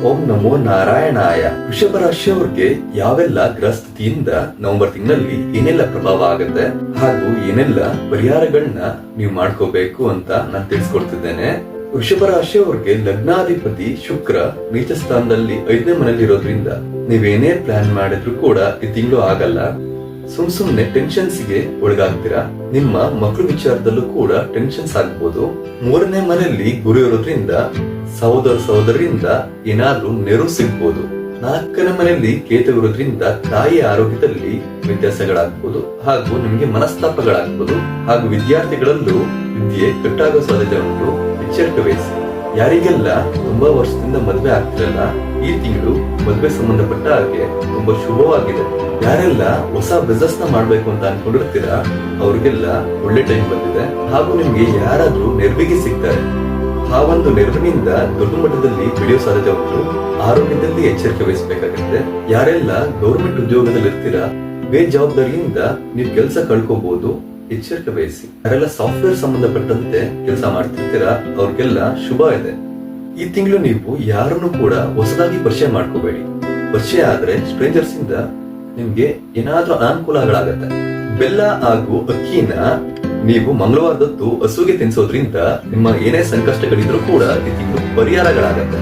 ಓಂ ನಮೋ ನಾರಾಯಣಾಯ. ವೃಷಭ ರಾಶಿಯವರಿಗೆ ಯಾವೆಲ್ಲ ಗ್ರಹ ಸ್ಥಿತಿಯಿಂದ ನವೆಂಬರ್ ತಿಂಗಳಲ್ಲಿ ಏನೆಲ್ಲ ಪ್ರಭಾವ ಆಗುತ್ತೆ ಹಾಗೂ ಏನೆಲ್ಲ ಪರಿಹಾರಗಳನ್ನ ನೀವು ಮಾಡ್ಕೋಬೇಕು ಅಂತ ನಾನು ತಿಳಿಸ್ಕೊಡ್ತಿದ್ದೇನೆ. ವೃಷಭ ರಾಶಿಯವರಿಗೆ ಲಗ್ನಾಧಿಪತಿ ಶುಕ್ರ ನೀಚ ಸ್ಥಾನದಲ್ಲಿ 5ನೇ ಮನೆಯಲ್ಲಿ ಇರೋದ್ರಿಂದ ನೀವೇನೇ ಪ್ಲಾನ್ ಮಾಡಿದ್ರು ಕೂಡ ಈ ತಿಂಗಳು ಆಗಲ್ಲ. ಸುಮ್ನೆ ಟೆನ್ಷನ್ಸ್ ಗೆ ಒಳಗಾಗ್ತೀರಾ. ನಿಮ್ಮ ಮಕ್ಕಳ ವಿಚಾರದಲ್ಲೂ ಕೂಡ ಟೆನ್ಷನ್ಸ್ ಆಗ್ಬೋದು. 3ನೇ ಮನೆಯಲ್ಲಿ ಗುರು ಇರೋದ್ರಿಂದ ಸಹೋದರರಿಂದ ಏನಾದ್ರೂ ನೆರವು ಸಿಗ್ಬೋದು. 4ನೇ ಮನೆಯಲ್ಲಿ ಕೇತು ಇರೋದ್ರಿಂದ ತಾಯಿಯ ಆರೋಗ್ಯದಲ್ಲಿ ವ್ಯತ್ಯಾಸಗಳಾಗ್ಬೋದು ಹಾಗೂ ನಿಮ್ಗೆ ಮನಸ್ತಾಪಗಳಾಗ್ಬೋದು ಹಾಗೂ ವಿದ್ಯಾರ್ಥಿಗಳಲ್ಲೂ ವಿದ್ಯೆ ಕಟ್ಟಾಗೋ ಸಾಧ್ಯತೆ ಉಂಟು. ಎಚ್ಚರಿಕೆ ವಹಿಸಿ. ಯಾರಿಗೆಲ್ಲ ತುಂಬಾ ವರ್ಷದಿಂದ ಮದುವೆ ಆಗ್ತಿರಲ್ಲ, ಈ ತಿಂಗಳು ಮದುವೆ ಸಂಬಂಧಪಟ್ಟ ಹಾಗೆ ತುಂಬಾ ಶುಭವಾಗಿದೆ. ಯಾರೆಲ್ಲ ಹೊಸ ಬಿಸ್ನೆಸ್ ನ ಮಾಡ್ಬೇಕು ಅಂತ ಅನ್ಕೊಂಡಿರ್ತೀರಾ ಅವ್ರಿಗೆಲ್ಲ ಒಳ್ಳೆ ಟೈಮ್ ಬಂದಿದೆ ಹಾಗೂ ನಿಮ್ಗೆ ಯಾರಾದ್ರೂ ನೆರವಿಗೆ ಸಿಗ್ತಾರೆ. ಆ ಒಂದು ನೆರವಿನಿಂದ ದೊಡ್ಡ ಮಟ್ಟದಲ್ಲಿ ಬೆಳೆಯೋ ಸಾಧ್ಯತೆ ಉಂಟು. ಆರೋಗ್ಯದಲ್ಲಿ ಎಚ್ಚರಿಕೆ ವಹಿಸಬೇಕಾಗುತ್ತೆ. ಯಾರೆಲ್ಲ ಗೌರ್ಮೆಂಟ್ ಉದ್ಯೋಗದಲ್ಲಿ ಇರ್ತೀರಾ, ಬೇಜವಾಬ್ದಾರಿಯಿಂದ ನೀವು ಕೆಲಸ ಕಳ್ಕೋಬಹುದು. ಎಚ್ಚರಿಕೆ ವಹಿಸಿ. ಯಾರೆಲ್ಲ ಸಾಫ್ಟ್ವೇರ್ ಸಂಬಂಧಪಟ್ಟಂತೆ ಕೆಲಸ ಮಾಡ್ತಿರ್ತೀರಾ ಅವ್ರಿಗೆಲ್ಲ ಶುಭ ಇದೆ. ಈ ತಿಂಗಳು ನೀವು ಯಾರನ್ನು ಕೂಡ ಹೊಸದಾಗಿ ಪರಿಚಯ ಮಾಡ್ಕೋಬೇಡಿ. ಪರಿಚಯ ಆದ್ರೆ ಸ್ಟ್ರೇಂಜರ್ಸ್ ಇಂದ ನಿಮ್ಗೆ ಏನಾದ್ರೂ ಅನಾನುಕೂಲಗಳಾಗತ್ತೆ. ಬೆಲ್ಲ ಹಾಗೂ ಅಕ್ಕಿನ ನೀವು ಮಂಗಳವಾರದತ್ತು ಹಸುಗೆ ತಿನ್ಸೋದ್ರಿಂದ ನಿಮ್ಮ ಏನೇ ಸಂಕಷ್ಟಗಳಿದ್ರೂ ಕೂಡ ಈ ತಿಂಗಳು ಪರಿಹಾರಗಳಾಗತ್ತೆ.